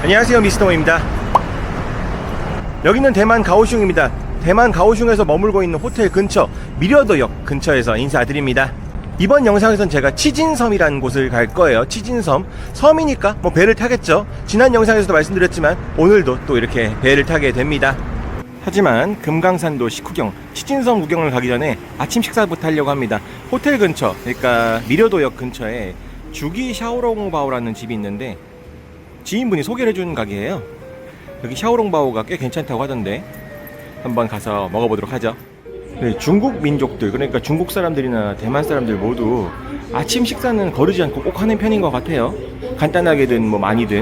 안녕하세요, 미스터모입니다. 여기는 대만 가오슝입니다. 대만 가오슝에서 머물고 있는 호텔 근처 미려도역 근처에서 인사드립니다. 이번 영상에선 제가 치진섬이라는 곳을 갈 거예요. 치진섬, 섬이니까 뭐 배를 타겠죠. 지난 영상에서도 말씀드렸지만 오늘도 또 이렇게 배를 타게 됩니다. 하지만 금강산도 식후경, 치진섬 구경을 가기 전에 아침 식사부터 하려고 합니다. 호텔 근처, 그러니까 미려도역 근처에 주기 샤오롱바오라는 집이 있는데 지인분이 소개를 해준 가게예요. 여기 샤오롱바오가 꽤 괜찮다고 하던데 한번 가서 먹어보도록 하죠. 네, 중국 민족들, 그러니까 중국 사람들이나 대만 사람들 모두 아침 식사는 거르지 않고 꼭 하는 편인 것 같아요. 간단하게든 뭐 많이든.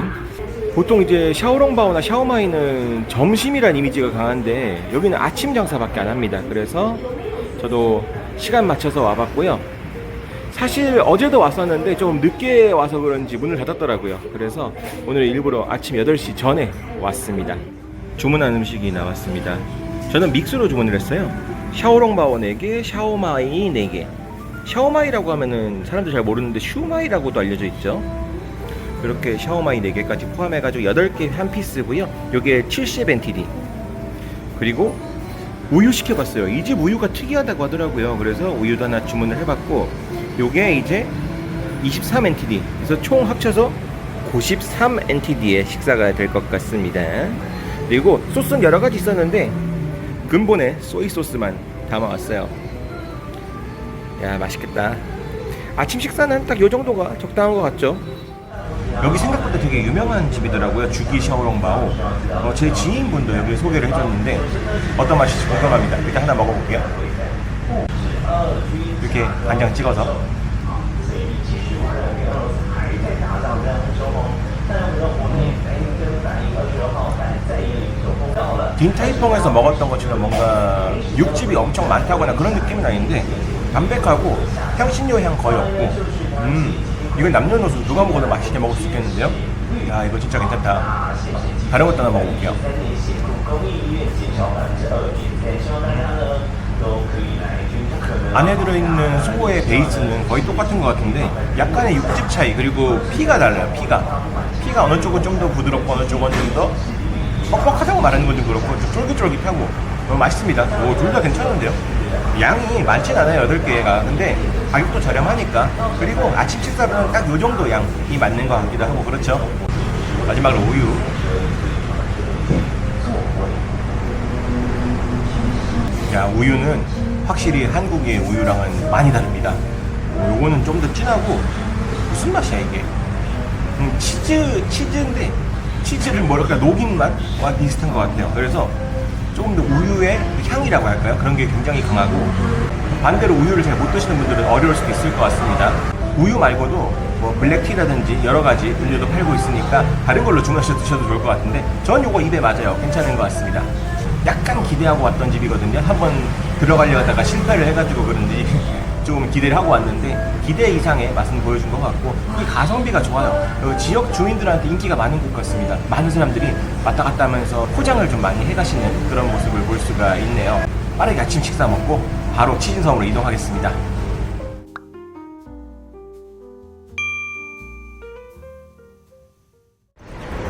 보통 이제 샤오롱바오나 샤오마이는 점심이란 이미지가 강한데 여기는 아침 장사밖에 안 합니다. 그래서 저도 시간 맞춰서 와봤고요. 사실 어제도 왔었는데 좀 늦게 와서 그런지 문을 닫았더라고요. 그래서 오늘 일부러 아침 8시 전에 왔습니다. 주문한 음식이 나왔습니다. 저는 믹스로 주문을 했어요. 샤오롱바오 4개, 샤오마이 4개. 샤오마이라고 하면은 사람들 잘 모르는데 슈마이라고도 알려져 있죠. 이렇게 샤오마이 4개까지 포함해가지고 8개 한 피스고요. 요게 70NTD. 그리고 우유 시켜봤어요. 이 집 우유가 특이하다고 하더라고요. 그래서 우유도 하나 주문을 해봤고 요게 이제 23NTD. 그래서 총 합쳐서 93NTD의 식사가 될 것 같습니다. 그리고 소스는 여러가지 있었는데 근본에 소이 소스만 담아왔어요. 야, 맛있겠다. 아침 식사는 딱 요정도가 적당한 것 같죠. 여기 생각보다 되게 유명한 집이더라고요. 주기 샤오롱바오. 제 지인분도 여기 소개를 해줬는데 어떤 맛일지 궁금합니다. 일단 하나 먹어볼게요. 이렇게 간장 찍어서. 딘타이펑에서 먹었던 것처럼 뭔가 육즙이 엄청 많다거나 그런 느낌은 아닌데 담백하고 향신료 향 거의 없고 이건 남녀노소 누가 먹어도 맛있게 먹을 수 있겠는데요? 야, 이거 진짜 괜찮다. 다른 것도 하나 먹어볼게요. 안에 들어있는 수고의 베이스는 거의 똑같은 것 같은데 약간의 육즙 차이, 그리고 피가 달라요. 피가 어느 쪽은 좀 더 부드럽고 어느 쪽은 좀 더 뻑뻑하다고 말하는 건 좀 그렇고 좀 쫄깃쫄깃하고 너무 맛있습니다. 둘 다 괜찮은데요? 양이 많진 않아요. 8개가. 근데 가격도 저렴하니까. 그리고 아침 식사로는 딱 요 정도 양이 맞는 것 같기도 하고 그렇죠. 마지막으로 우유. 야, 우유는 확실히 한국의 우유랑은 많이 다릅니다. 요거는 좀 더 진하고 무슨 맛이야 이게? 치즈인데 치즈를 뭐랄까 녹인 맛과 비슷한 것 같아요. 그래서 조금 더 우유의 향이라고 할까요? 그런 게 굉장히 강하고, 반대로 우유를 잘 못 드시는 분들은 어려울 수도 있을 것 같습니다. 우유 말고도 뭐 블랙티라든지 여러 가지 음료도 팔고 있으니까 다른 걸로 주문하셔서 드셔도 좋을 것 같은데 전 요거 입에 맞아요. 괜찮은 것 같습니다. 약간 기대하고 왔던 집이거든요. 한번 들어가려다가 실패를 해가지고 그런지 좀 기대를 하고 왔는데 기대 이상의 맛은 보여준 것 같고, 이 가성비가 좋아요. 지역 주민들한테 인기가 많은 곳 같습니다. 많은 사람들이 왔다 갔다 하면서 포장을 좀 많이 해가시는 그런 모습을 볼 수가 있네요. 빠르게 아침 식사 먹고 바로 치진섬으로 이동하겠습니다.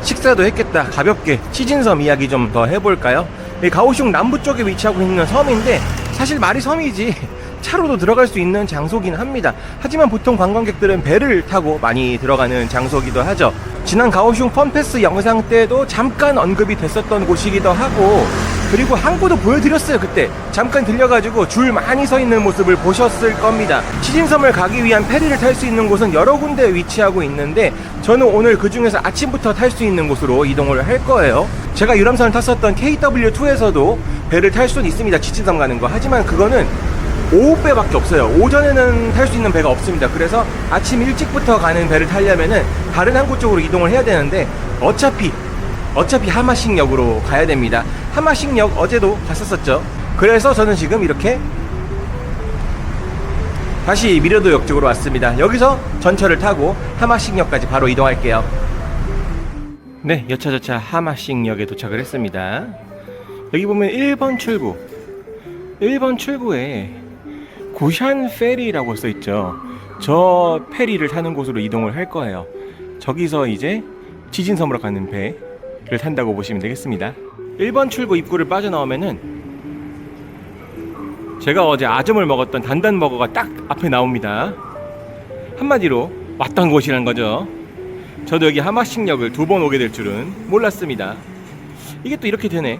식사도 했겠다. 가볍게 치진섬 이야기 좀 더 해볼까요? 가오슝 남부 쪽에 위치하고 있는 섬인데 사실 말이 섬이지 차로도 들어갈 수 있는 장소긴 합니다. 하지만 보통 관광객들은 배를 타고 많이 들어가는 장소기도 하죠. 지난 가오슝 펀패스 영상 때도 잠깐 언급이 됐었던 곳이기도 하고, 그리고 항구도 보여드렸어요. 그때 잠깐 들려가지고 줄 많이 서 있는 모습을 보셨을 겁니다. 치진섬을 가기 위한 페리를 탈 수 있는 곳은 여러 군데 위치하고 있는데 저는 오늘 그 중에서 아침부터 탈 수 있는 곳으로 이동을 할 거예요. 제가 유람선을 탔었던 KW2에서도 배를 탈 수는 있습니다. 치진섬 가는 거. 하지만 그거는 오후배밖에 없어요. 오전에는 탈 수 있는 배가 없습니다. 그래서 아침 일찍부터 가는 배를 타려면은 다른 항구 쪽으로 이동을 해야 되는데 어차피 하마식역으로 가야 됩니다. 하마식역 어제도 갔었었죠. 그래서 저는 지금 이렇게 다시 미려도역 쪽으로 왔습니다. 여기서 전철을 타고 하마식역까지 바로 이동할게요. 네, 여차저차 하마식역에 도착을 했습니다. 여기 보면 1번 출구에 고샨 페리라고 써있죠. 저 페리를 타는 곳으로 이동을 할 거예요. 저기서 이제 치진섬으로 가는 배 탄다고 보시면 되겠습니다. 1번 출구 입구를 빠져나오면은 제가 어제 아점을 먹었던 단단버거가 딱 앞에 나옵니다. 한마디로 왔던 곳이란 거죠. 저도 여기 하마식역을 2번 오게 될 줄은 몰랐습니다. 이게 또 이렇게 되네.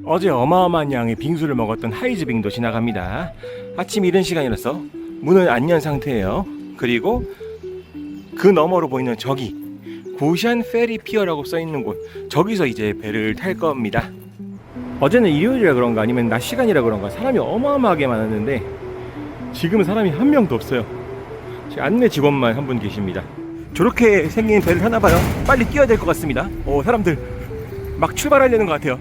어제 어마어마한 양의 빙수를 먹었던 하이즈빙도 지나갑니다. 아침 이른 시간이라서 문은 안 연 상태예요. 그리고 그 너머로 보이는 저기 구샨 페리 피어라고 써있는 곳, 저기서 이제 배를 탈 겁니다. 어제는 일요일이라 그런가 아니면 낮 시간이라 그런가 사람이 어마어마하게 많았는데 지금은 사람이 한 명도 없어요. 안내 직원만 한 분 계십니다. 저렇게 생긴 배를 타나봐요. 빨리 뛰어야 될 것 같습니다. 사람들 막 출발하려는 것 같아요.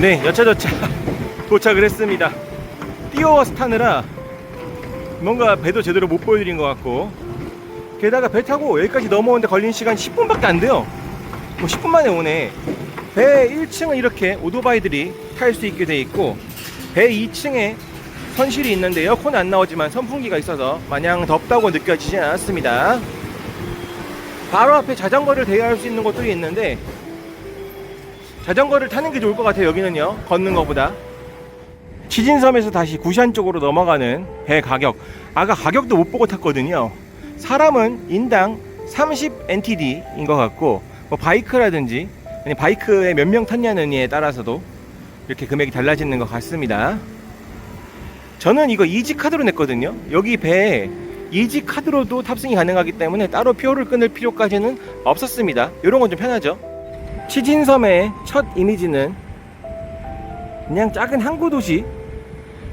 네, 여차저차 도착을 했습니다. 뛰어와서 타느라 뭔가 배도 제대로 못 보여드린 것 같고, 게다가 배 타고 여기까지 넘어오는데 걸린 시간 10분밖에 안 돼요. 10분 만에 오네. 배 1층은 이렇게 오토바이들이 탈 수 있게 돼 있고, 배 2층에 선실이 있는데 에어컨은 안 나오지만 선풍기가 있어서 마냥 덥다고 느껴지진 않았습니다. 바로 앞에 자전거를 대여할 수 있는 곳들이 있는데 자전거를 타는 게 좋을 것 같아요. 여기는요, 걷는 것보다. 치진섬에서 다시 구샨 쪽으로 넘어가는 배 가격, 아까 가격도 못 보고 탔거든요. 사람은 인당 30 NTD인 것 같고, 바이크라든지 아니 바이크에 몇 명 탔냐느냐에 따라서도 이렇게 금액이 달라지는 것 같습니다. 저는 이거 이지카드로 냈거든요. 여기 배에 이지카드로도 탑승이 가능하기 때문에 따로 표를 끊을 필요까지는 없었습니다. 이런 건 좀 편하죠. 치진섬의 첫 이미지는 그냥 작은 항구 도시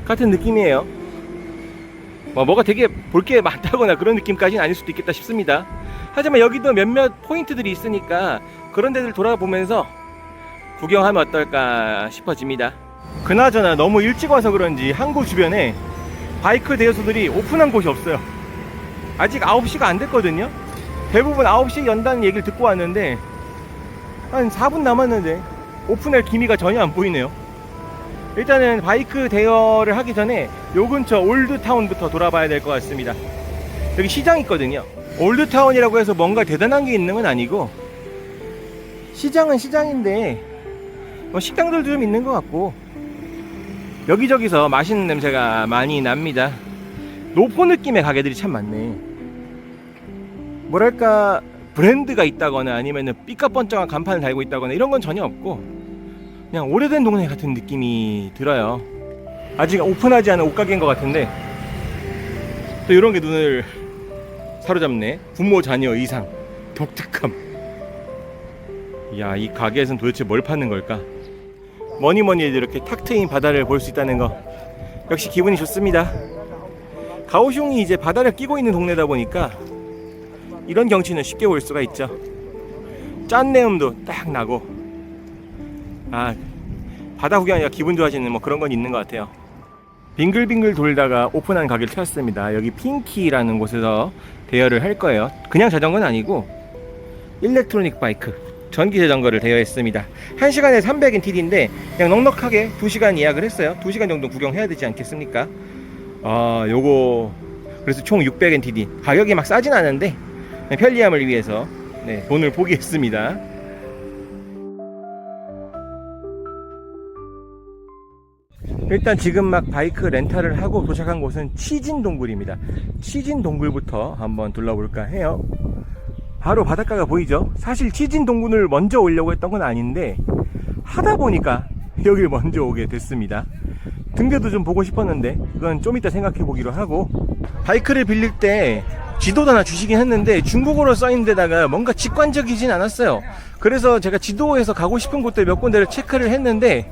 같은 느낌이에요. 뭐가 되게 볼 게 많다거나 그런 느낌까지는 아닐 수도 있겠다 싶습니다. 하지만 여기도 몇몇 포인트들이 있으니까 그런 데들 돌아보면서 구경하면 어떨까 싶어집니다. 그나저나 너무 일찍 와서 그런지 항구 주변에 바이크 대여소들이 오픈한 곳이 없어요. 아직 9시가 안 됐거든요. 대부분 9시에 연다는 얘기를 듣고 왔는데 한 4분 남았는데 오픈할 기미가 전혀 안 보이네요. 일단은 바이크 대여를 하기 전에 요 근처 올드타운부터 돌아봐야 될 것 같습니다. 여기 시장 있거든요. 올드타운이라고 해서 뭔가 대단한 게 있는 건 아니고, 시장은 시장인데 식당들도 좀 있는 것 같고, 여기저기서 맛있는 냄새가 많이 납니다. 노포 느낌의 가게들이 참 많네. 뭐랄까 브랜드가 있다거나 아니면 삐까뻔쩍한 간판을 달고 있다거나 이런 건 전혀 없고, 그냥 오래된 동네 같은 느낌이 들어요. 아직 오픈하지 않은 옷가게인 것 같은데 또 이런 게 눈을 사로잡네. 부모 자녀 의상 독특함. 이야, 이 가게에선 도대체 뭘 파는 걸까? 뭐니뭐니 해도 이렇게 탁 트인 바다를 볼 수 있다는 거 역시 기분이 좋습니다. 가오슝이 이제 바다를 끼고 있는 동네다 보니까 이런 경치는 쉽게 볼 수가 있죠. 짠내음도 딱 나고, 바다 구경하니까 기분 좋아지는 그런 건 있는 것 같아요. 빙글빙글 돌다가 오픈한 가게를 찾았습니다. 여기 핑키라는 곳에서 대여를 할 거예요. 그냥 자전거는 아니고 일렉트로닉 바이크, 전기 자전거를 대여했습니다. 1시간에 300NTD인데 그냥 넉넉하게 2시간 예약을 했어요. 2시간 정도 구경해야 되지 않겠습니까? 요거 그래서 총 600NTD. 가격이 막 싸진 않은데 편리함을 위해서 돈을 포기했습니다. 일단 지금 막 바이크 렌탈을 하고 도착한 곳은 치진동굴입니다. 치진동굴부터 한번 둘러볼까 해요. 바로 바닷가가 보이죠? 사실 치진동굴을 먼저 오려고 했던 건 아닌데 하다 보니까 여길 먼저 오게 됐습니다. 등대도 좀 보고 싶었는데 그건 좀 이따 생각해 보기로 하고, 바이크를 빌릴 때 지도도 하나 주시긴 했는데 중국어로 써있는 데다가 뭔가 직관적이진 않았어요. 그래서 제가 지도에서 가고 싶은 곳들 몇 군데를 체크를 했는데,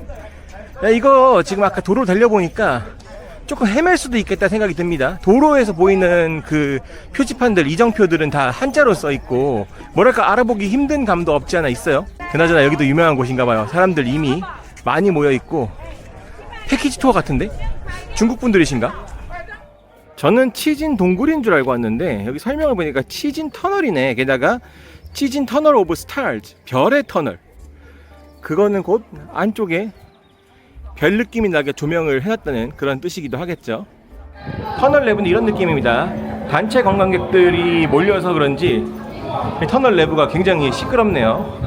이거 지금 아까 도로 달려보니까 조금 헤맬 수도 있겠다 생각이 듭니다. 도로에서 보이는 그 표지판들, 이정표들은 다 한자로 써있고 뭐랄까 알아보기 힘든 감도 없지 않아 있어요. 그나저나 여기도 유명한 곳인가봐요. 사람들 이미 많이 모여있고, 패키지 투어 같은데? 중국 분들이신가? 저는 치진 동굴인 줄 알고 왔는데 여기 설명을 보니까 치진 터널이네. 게다가 치진 터널 오브 스타즈, 별의 터널. 그거는 곧 안쪽에 별 느낌이 나게 조명을 해놨다는 그런 뜻이기도 하겠죠. 터널 내부는 이런 느낌입니다. 단체 관광객들이 몰려서 그런지 터널 내부가 굉장히 시끄럽네요.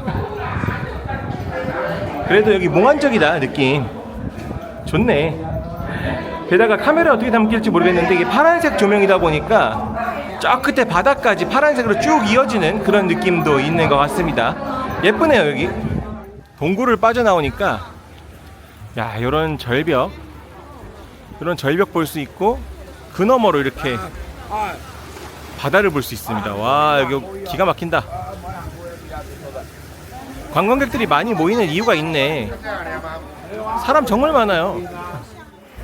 그래도 여기 몽환적이다 느낌. 좋네. 게다가 카메라 어떻게 담길지 모르겠는데 이게 파란색 조명이다 보니까 저 끝에 바닥까지 파란색으로 쭉 이어지는 그런 느낌도 있는 것 같습니다. 예쁘네요. 여기 동굴을 빠져나오니까 야, 요런 절벽 볼 수 있고 그 너머로 이렇게 바다를 볼 수 있습니다. 와, 여기 기가 막힌다. 관광객들이 많이 모이는 이유가 있네. 사람 정말 많아요.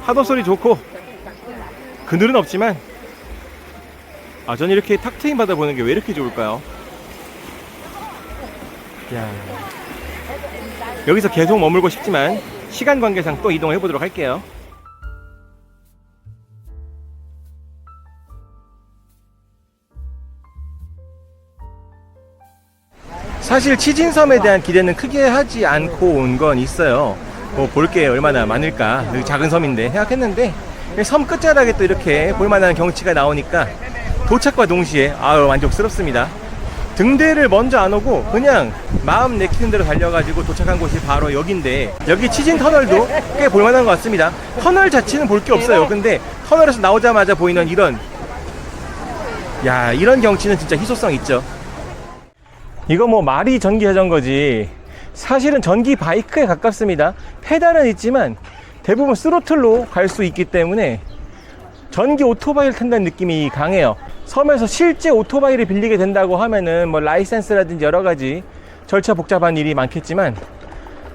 파도 소리 좋고 그늘은 없지만 전 이렇게 탁 트인 바다 보는 게 왜 이렇게 좋을까요? 야, 여기서 계속 머물고 싶지만 시간 관계상 또 이동해 보도록 할게요. 사실 치진섬에 대한 기대는 크게 하지 않고 온 건 있어요. 뭐 볼 게 얼마나 많을까, 여기 작은 섬인데 생각했는데 섬 끝자락에 또 이렇게 볼만한 경치가 나오니까 도착과 동시에 만족스럽습니다. 등대를 먼저 안 오고 그냥 마음 내키는 대로 달려가지고 도착한 곳이 바로 여기인데, 여기 치진 터널도 꽤 볼만한 것 같습니다. 터널 자체는 볼 게 없어요. 근데 터널에서 나오자마자 보이는 이런 경치는 진짜 희소성 있죠. 이거 뭐 말이 전기 자전거지 사실은 전기 바이크에 가깝습니다. 페달은 있지만 대부분 스로틀로 갈 수 있기 때문에 전기 오토바이를 탄다는 느낌이 강해요. 섬에서 실제 오토바이를 빌리게 된다고 하면은 뭐 라이센스라든지 여러 가지 절차 복잡한 일이 많겠지만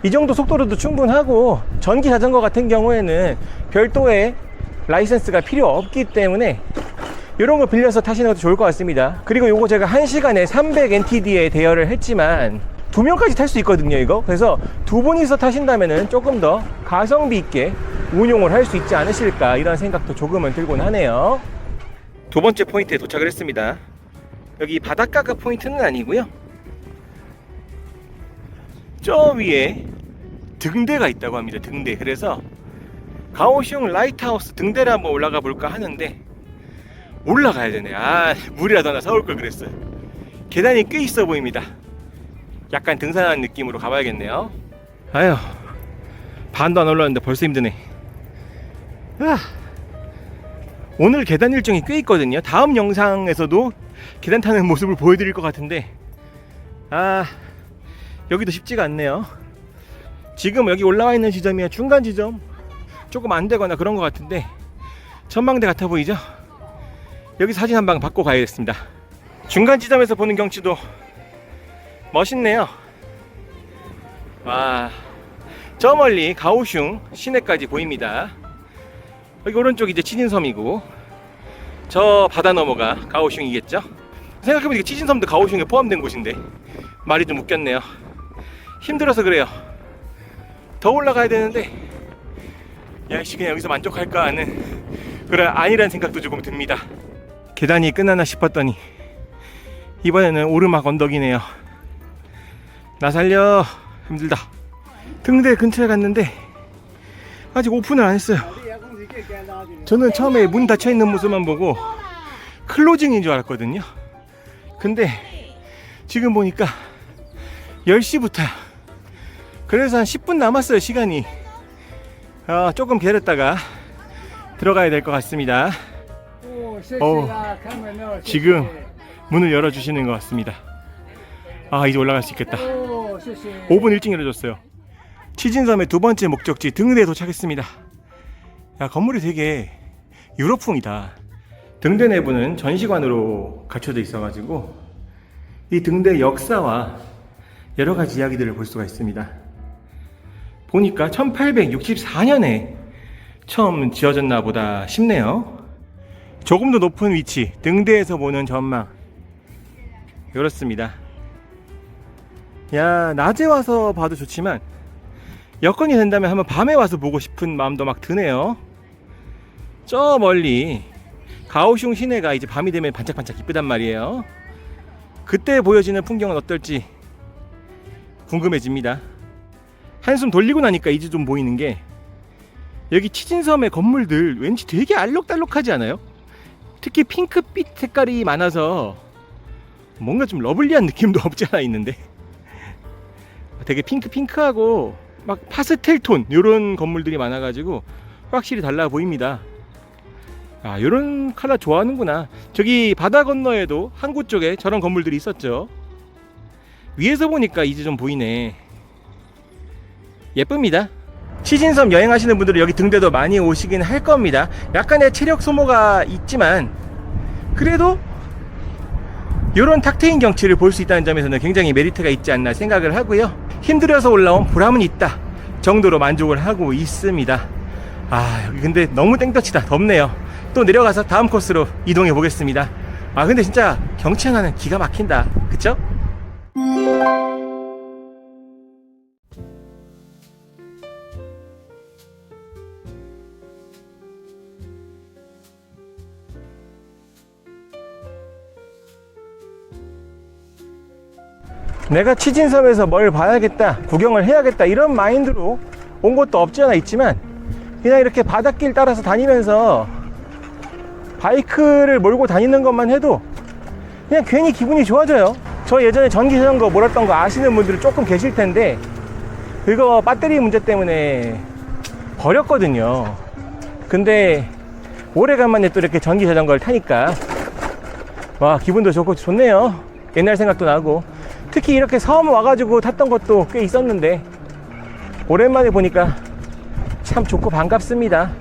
이 정도 속도로도 충분하고, 전기 자전거 같은 경우에는 별도의 라이센스가 필요 없기 때문에 이런 거 빌려서 타시는 것도 좋을 것 같습니다. 그리고 요거 제가 1시간에 300NTD에 대여를 했지만 2명까지 탈 수 있거든요, 이거. 그래서 2분이서 타신다면은 조금 더 가성비 있게 운용을 할 수 있지 않으실까, 이런 생각도 조금은 들곤 하네요. 두 번째 포인트에 도착을 했습니다. 여기 바닷가가 포인트는 아니고요, 저 위에 등대가 있다고 합니다. 등대. 그래서 가오슝 라이트하우스 등대를 한번 올라가 볼까 하는데 올라가야 되네. 물이라도 하나 사올 걸 그랬어요. 계단이 꽤 있어 보입니다. 약간 등산하는 느낌으로 가봐야겠네요. 반도 안 올라왔는데 벌써 힘드네. 오늘 계단 일정이 꽤 있거든요. 다음 영상에서도 계단 타는 모습을 보여드릴 것 같은데 여기도 쉽지가 않네요. 지금 여기 올라와 있는 지점이 중간 지점, 조금 안 되거나 그런 것 같은데 전망대 같아 보이죠? 여기 사진 한 방 받고 가야겠습니다. 중간 지점에서 보는 경치도 멋있네요. 와, 저 멀리 가오슝 시내까지 보입니다. 여기 오른쪽 이제 치진섬이고 저 바다 너머가 가오슝이겠죠? 생각해보니까 치진섬도 가오슝에 포함된 곳인데 말이 좀 웃겼네요. 힘들어서 그래요. 더 올라가야 되는데 야이씨, 그냥 여기서 만족할까 하는 그런 아니란 생각도 조금 듭니다. 계단이 끝나나 싶었더니 이번에는 오르막 언덕이네요. 나 살려. 힘들다. 등대 근처에 갔는데 아직 오픈을 안 했어요. 저는 처음에 문 닫혀 있는 모습만 보고 클로징인 줄 알았거든요. 근데 지금 보니까 10시부터야. 그래서 한 10분 남았어요, 시간이. 조금 기다렸다가 들어가야 될 것 같습니다. 지금 문을 열어주시는 것 같습니다. 이제 올라갈 수 있겠다. 5분 일찍 열어줬어요. 치진섬의 두 번째 목적지 등대에 도착했습니다. 건물이 되게 유럽풍이다. 등대 내부는 전시관으로 갖춰져 있어가지고 이 등대 역사와 여러 가지 이야기들을 볼 수가 있습니다. 보니까 1864년에 처음 지어졌나 보다 싶네요. 조금 더 높은 위치, 등대에서 보는 전망 이렇습니다. 낮에 와서 봐도 좋지만 여건이 된다면 한번 밤에 와서 보고 싶은 마음도 막 드네요. 저 멀리 가오슝 시내가 이제 밤이 되면 반짝반짝 이쁘단 말이에요. 그때 보여지는 풍경은 어떨지 궁금해집니다. 한숨 돌리고 나니까 이제 좀 보이는 게, 여기 치진섬의 건물들 왠지 되게 알록달록하지 않아요? 특히 핑크빛 색깔이 많아서 뭔가 좀 러블리한 느낌도 없지 않아 있는데, 되게 핑크하고 막 파스텔 톤 요런 건물들이 많아가지고 확실히 달라 보입니다. 아, 요런 컬러 좋아하는구나. 저기 바다 건너에도 항구 쪽에 저런 건물들이 있었죠. 위에서 보니까 이제 좀 보이네. 예쁩니다. 치진섬 여행하시는 분들은 여기 등대도 많이 오시긴 할 겁니다. 약간의 체력 소모가 있지만 그래도 이런 탁 트인 경치를 볼 수 있다는 점에서는 굉장히 메리트가 있지 않나 생각을 하고요. 힘들어서 올라온 보람은 있다 정도로 만족을 하고 있습니다. 아, 여기 근데 너무 땡볕이다. 덥네요. 또 내려가서 다음 코스로 이동해 보겠습니다. 아, 근데 진짜 경치 하나는 기가 막힌다, 그쵸? 내가 치진섬에서 뭘 봐야겠다, 구경을 해야겠다 이런 마인드로 온 것도 없지 않아 있지만, 그냥 이렇게 바닷길 따라서 다니면서 바이크를 몰고 다니는 것만 해도 그냥 괜히 기분이 좋아져요. 저 예전에 전기자전거 몰았던 거 아시는 분들은 조금 계실 텐데, 그거 배터리 문제 때문에 버렸거든요. 근데 오래간만에 또 이렇게 전기자전거를 타니까 와, 기분도 좋고 좋네요. 옛날 생각도 나고, 특히 이렇게 섬 와가지고 탔던 것도 꽤 있었는데 오랜만에 보니까 참 좋고 반갑습니다.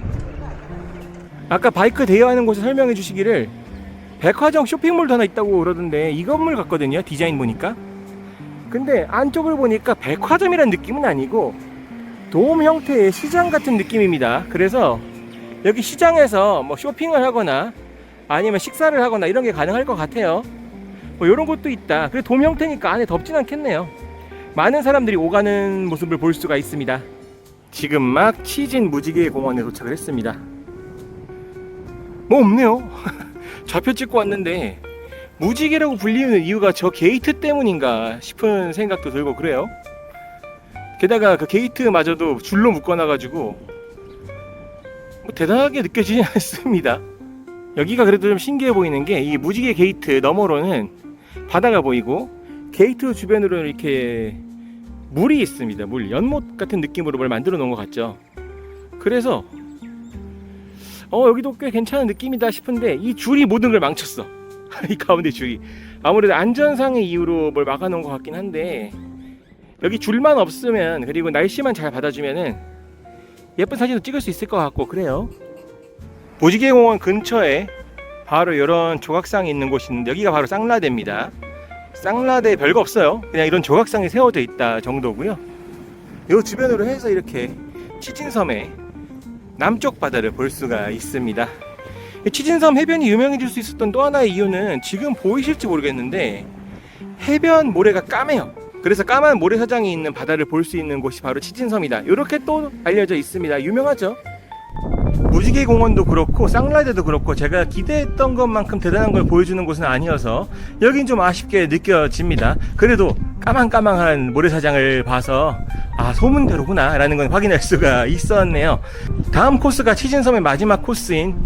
아까 바이크 대여하는 곳을 설명해 주시기를 백화점 쇼핑몰도 하나 있다고 그러던데, 이 건물 같거든요, 디자인 보니까. 근데 안쪽을 보니까 백화점이란 느낌은 아니고 돔 형태의 시장 같은 느낌입니다. 그래서 여기 시장에서 뭐 쇼핑을 하거나 아니면 식사를 하거나 이런 게 가능할 것 같아요. 뭐 이런 것도 있다. 그래, 돔 형태니까 안에 덥진 않겠네요. 많은 사람들이 오가는 모습을 볼 수가 있습니다. 지금 막 치진 무지개 공원에 도착을 했습니다. 뭐 없네요. 좌표 찍고 왔는데 무지개라고 불리는 이유가 저 게이트 때문인가 싶은 생각도 들고 그래요. 게다가 그 게이트마저도 줄로 묶어놔가지고 뭐 대단하게 느껴지지 않습니다. 여기가 그래도 좀 신기해 보이는 게, 이 무지개 게이트 너머로는 바다가 보이고 게이트 주변으로 이렇게 물이 있습니다. 물, 연못 같은 느낌으로 뭘 만들어 놓은 것 같죠. 그래서 여기도 꽤 괜찮은 느낌이다 싶은데, 이 줄이 모든 걸 망쳤어. 이 가운데 줄이 아무래도 안전상의 이유로 뭘 막아 놓은 것 같긴 한데, 여기 줄만 없으면, 그리고 날씨만 잘 받아주면은 예쁜 사진도 찍을 수 있을 것 같고 그래요. 무지개 공원 근처에 바로 이런 조각상이 있는 곳이 있는데, 여기가 바로 쌍라대입니다. 쌍라대 별거 없어요. 그냥 이런 조각상이 세워져 있다 정도고요. 이 주변으로 해서 이렇게 치진섬의 남쪽 바다를 볼 수가 있습니다. 치진섬 해변이 유명해질 수 있었던 또 하나의 이유는, 지금 보이실지 모르겠는데 해변 모래가 까매요. 그래서 까만 모래사장이 있는 바다를 볼 수 있는 곳이 바로 치진섬이다, 이렇게 또 알려져 있습니다. 유명하죠. 무지개 공원도 그렇고 쌍라이드도 그렇고 제가 기대했던 것만큼 대단한 걸 보여주는 곳은 아니어서 여긴 좀 아쉽게 느껴집니다. 그래도 까망까망한 모래사장을 봐서 아, 소문대로구나 라는 건 확인할 수가 있었네요. 다음 코스가 치진섬의 마지막 코스인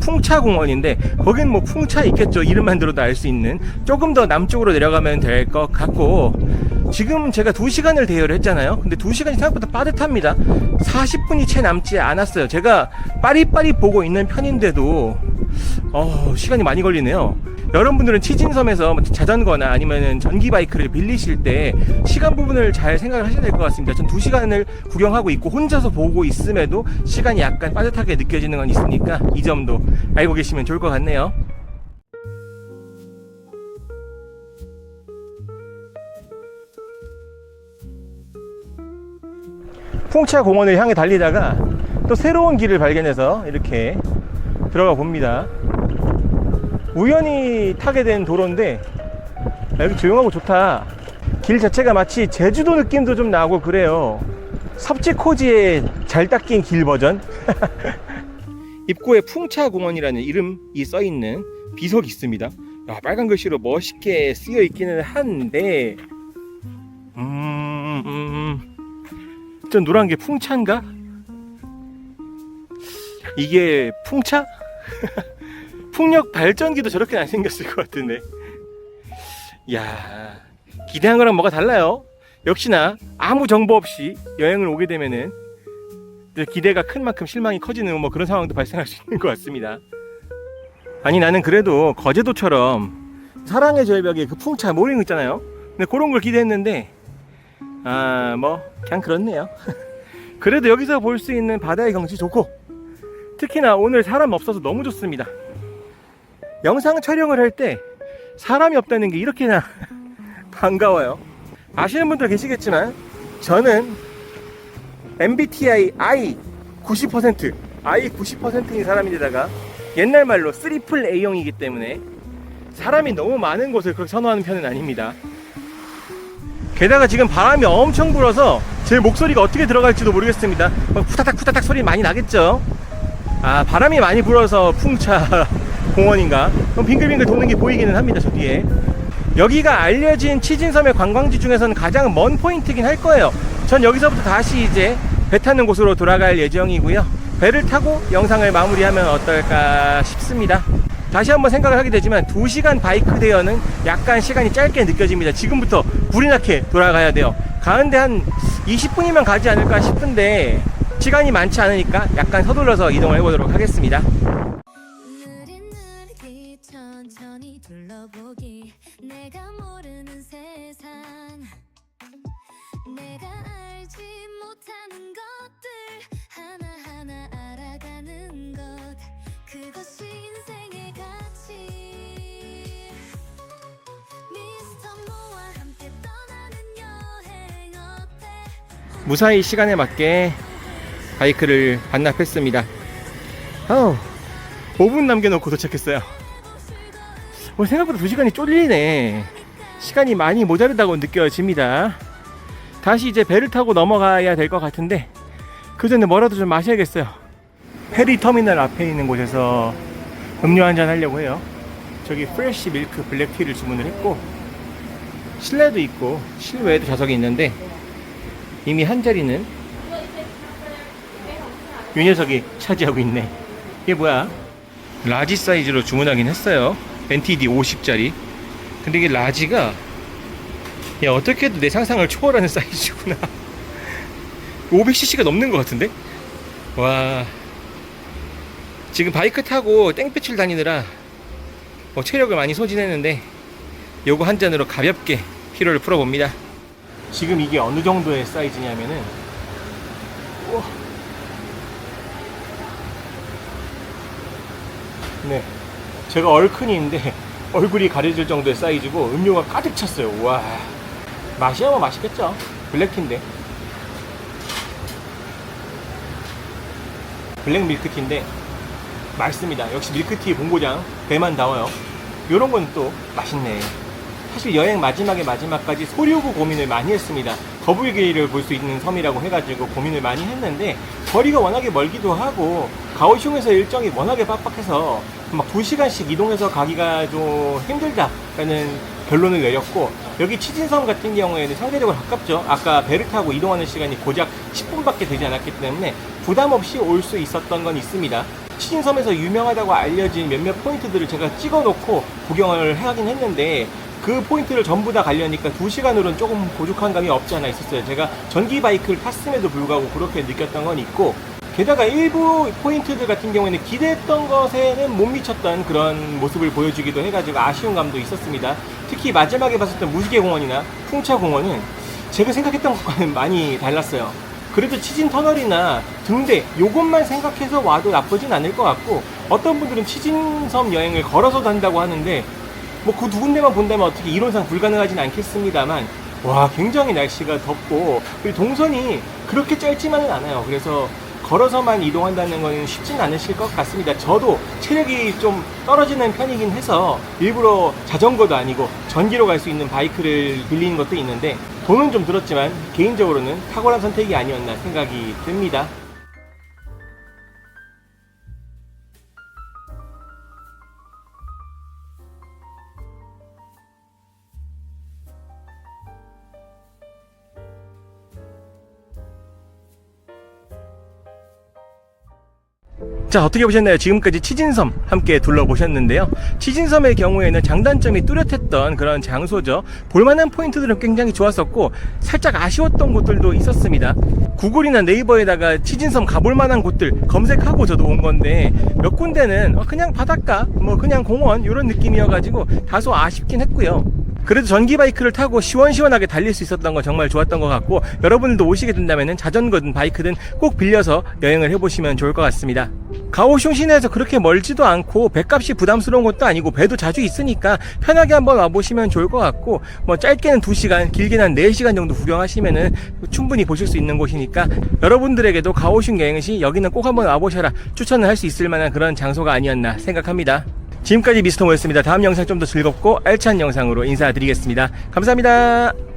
풍차공원인데, 거긴 뭐 풍차 있겠죠. 이름만 들어도 알 수 있는. 조금 더 남쪽으로 내려가면 될 것 같고, 지금 제가 2시간을 대여를 했잖아요. 근데 2시간이 생각보다 빠듯합니다. 40분이 채 남지 않았어요. 제가 빠리빠리 보고 있는 편인데도 시간이 많이 걸리네요. 여러분들은 치진섬에서 자전거나 아니면 전기 바이크를 빌리실 때 시간 부분을 잘 생각을 하셔야 될 것 같습니다. 전 2시간을 구경하고 있고 혼자서 보고 있음에도 시간이 약간 빠듯하게 느껴지는 건 있으니까 이 점도 알고 계시면 좋을 것 같네요. 풍차공원을 향해 달리다가 또 새로운 길을 발견해서 이렇게 들어가 봅니다. 우연히 타게 된 도로인데 여기 조용하고 좋다. 길 자체가 마치 제주도 느낌도 좀 나고 그래요. 섭지코지에 잘 닦인 길 버전. 입구에 풍차공원이라는 이름이 써있는 비석이 있습니다. 빨간 글씨로 멋있게 쓰여 있기는 한데 저 노란 게 풍차인가? 이게 풍차? 풍력 발전기도 저렇게 안 생겼을 것 같은데. 야, 기대한 거랑 뭐가 달라요. 역시나 아무 정보 없이 여행을 오게 되면은 기대가 큰 만큼 실망이 커지는 뭐 그런 상황도 발생할 수 있는 것 같습니다. 아니, 나는 그래도 거제도처럼 사랑의 절벽에 그 풍차 모링 있잖아요. 근데 그런 걸 기대했는데 뭐 그냥 그렇네요. 그래도 여기서 볼 수 있는 바다의 경치 좋고, 특히나 오늘 사람 없어서 너무 좋습니다. 영상 촬영을 할 때 사람이 없다는 게 이렇게나 반가워요. 아시는 분들 계시겠지만 저는 MBTI I 90%, I 90%인 사람인데다가 옛날 말로 트리플 A형이기 때문에 사람이 너무 많은 곳을 그렇게 선호하는 편은 아닙니다. 게다가 지금 바람이 엄청 불어서 제 목소리가 어떻게 들어갈지도 모르겠습니다. 후다닥 후다닥 소리 많이 나겠죠? 바람이 많이 불어서 풍차 공원인가? 그럼 빙글빙글 도는 게 보이기는 합니다. 저 뒤에. 여기가 알려진 치진섬의 관광지 중에서는 가장 먼 포인트긴 할 거예요. 전 여기서부터 다시 이제 배 타는 곳으로 돌아갈 예정이고요. 배를 타고 영상을 마무리하면 어떨까 싶습니다. 다시 한번 생각을 하게 되지만 2시간 바이크 대여는 약간 시간이 짧게 느껴집니다. 지금부터 불이 나게 돌아가야 돼요. 가는데 한 20분이면 가지 않을까 싶은데 시간이 많지 않으니까 약간 서둘러서 이동을 해보도록 하겠습니다. 천천히 둘러보기, 내가 모르는 세상, 내가 알지 못하는 것들 하나하나 알아가는 것, 그것이 인생의 가치. 미스터 모와 함께 떠나는 여행 어때? 무사히 시간에 맞게 바이크를 반납했습니다. 5분 남겨놓고 도착했어요. 생각보다 2시간이 쫄리네. 시간이 많이 모자르다고 느껴집니다. 다시 이제 배를 타고 넘어가야 될 것 같은데 그 전에 뭐라도 좀 마셔야겠어요. 페리 터미널 앞에 있는 곳에서 음료 한잔 하려고 해요. 저기 프레쉬 밀크 블랙티를 주문을 했고, 실내도 있고 실외에도 좌석이 있는데 이미 한 자리는 이 녀석이 차지하고 있네. 이게 뭐야? 라지 사이즈로 주문하긴 했어요. NTD 50짜리. 근데 이게 라지가 어떻게 해도 내 상상을 초월하는 사이즈구나. 500cc가 넘는 것 같은데? 와, 지금 바이크 타고 땡볕을 다니느라 체력을 많이 소진했는데 요거 한 잔으로 가볍게 피로를 풀어봅니다. 지금 이게 어느 정도의 사이즈냐면은 네, 제가 얼큰이인데 얼굴이 가려질 정도의 사이즈고 음료가 가득 찼어요. 와, 맛이야 뭐 맛있겠죠. 블랙티인데, 블랙 밀크티인데 맛있습니다. 역시 밀크티 본고장 배만 나와요. 요런 건 또 맛있네. 사실 여행 마지막까지 소류구 고민을 많이 했습니다. 거북이 길을 볼 수 있는 섬이라고 해가지고 고민을 많이 했는데 거리가 워낙에 멀기도 하고 가오슝에서 일정이 워낙에 빡빡해서 막 2시간씩 이동해서 가기가 좀 힘들다라는 결론을 내렸고, 여기 치진섬 같은 경우에는 상대적으로 가깝죠. 아까 배를 타고 이동하는 시간이 고작 10분밖에 되지 않았기 때문에 부담 없이 올 수 있었던 건 있습니다. 치진섬에서 유명하다고 알려진 몇몇 포인트들을 제가 찍어놓고 구경을 하긴 했는데 그 포인트를 전부 다 가려니까 2시간으로는 조금 부족한 감이 없지 않아 있었어요. 제가 전기 바이크를 탔음에도 불구하고 그렇게 느꼈던 건 있고, 게다가 일부 포인트들 같은 경우에는 기대했던 것에는 못 미쳤던 그런 모습을 보여주기도 해가지고 아쉬운 감도 있었습니다. 특히 마지막에 봤었던 무지개공원이나 풍차공원은 제가 생각했던 것과는 많이 달랐어요. 그래도 치진 터널이나 등대 요것만 생각해서 와도 나쁘진 않을 것 같고, 어떤 분들은 치진섬 여행을 걸어서 간다고 하는데 뭐 그 두 군데만 본다면 어떻게 이론상 불가능하진 않겠습니다만, 와, 굉장히 날씨가 덥고 그리고 동선이 그렇게 짧지만은 않아요. 그래서 걸어서만 이동한다는 건 쉽진 않으실 것 같습니다. 저도 체력이 좀 떨어지는 편이긴 해서 일부러 자전거도 아니고 전기로 갈 수 있는 바이크를 빌리는 것도 있는데 돈은 좀 들었지만 개인적으로는 탁월한 선택이 아니었나 생각이 듭니다. 자, 어떻게 보셨나요? 지금까지 치진섬 함께 둘러보셨는데요. 치진섬의 경우에는 장단점이 뚜렷했던 그런 장소죠. 볼만한 포인트들은 굉장히 좋았었고 살짝 아쉬웠던 곳들도 있었습니다. 구글이나 네이버에다가 치진섬 가볼 만한 곳들 검색하고 저도 온 건데 몇 군데는 그냥 바닷가, 뭐 그냥 공원 이런 느낌이어가지고 다소 아쉽긴 했고요. 그래도 전기 바이크를 타고 시원시원하게 달릴 수 있었던 건 정말 좋았던 것 같고, 여러분들도 오시게 된다면 자전거든 바이크든 꼭 빌려서 여행을 해보시면 좋을 것 같습니다. 가오슝 시내에서 그렇게 멀지도 않고 배값이 부담스러운 것도 아니고 배도 자주 있으니까 편하게 한번 와보시면 좋을 것 같고, 뭐 짧게는 2시간 길게는 한 4시간 정도 구경하시면은 충분히 보실 수 있는 곳이니까 여러분들에게도 가오슝 여행 시 여기는 꼭 한번 와보셔라 추천을 할 수 있을 만한 그런 장소가 아니었나 생각합니다. 지금까지 미스터 모였습니다. 다음 영상 좀 더 즐겁고 알찬 영상으로 인사드리겠습니다. 감사합니다.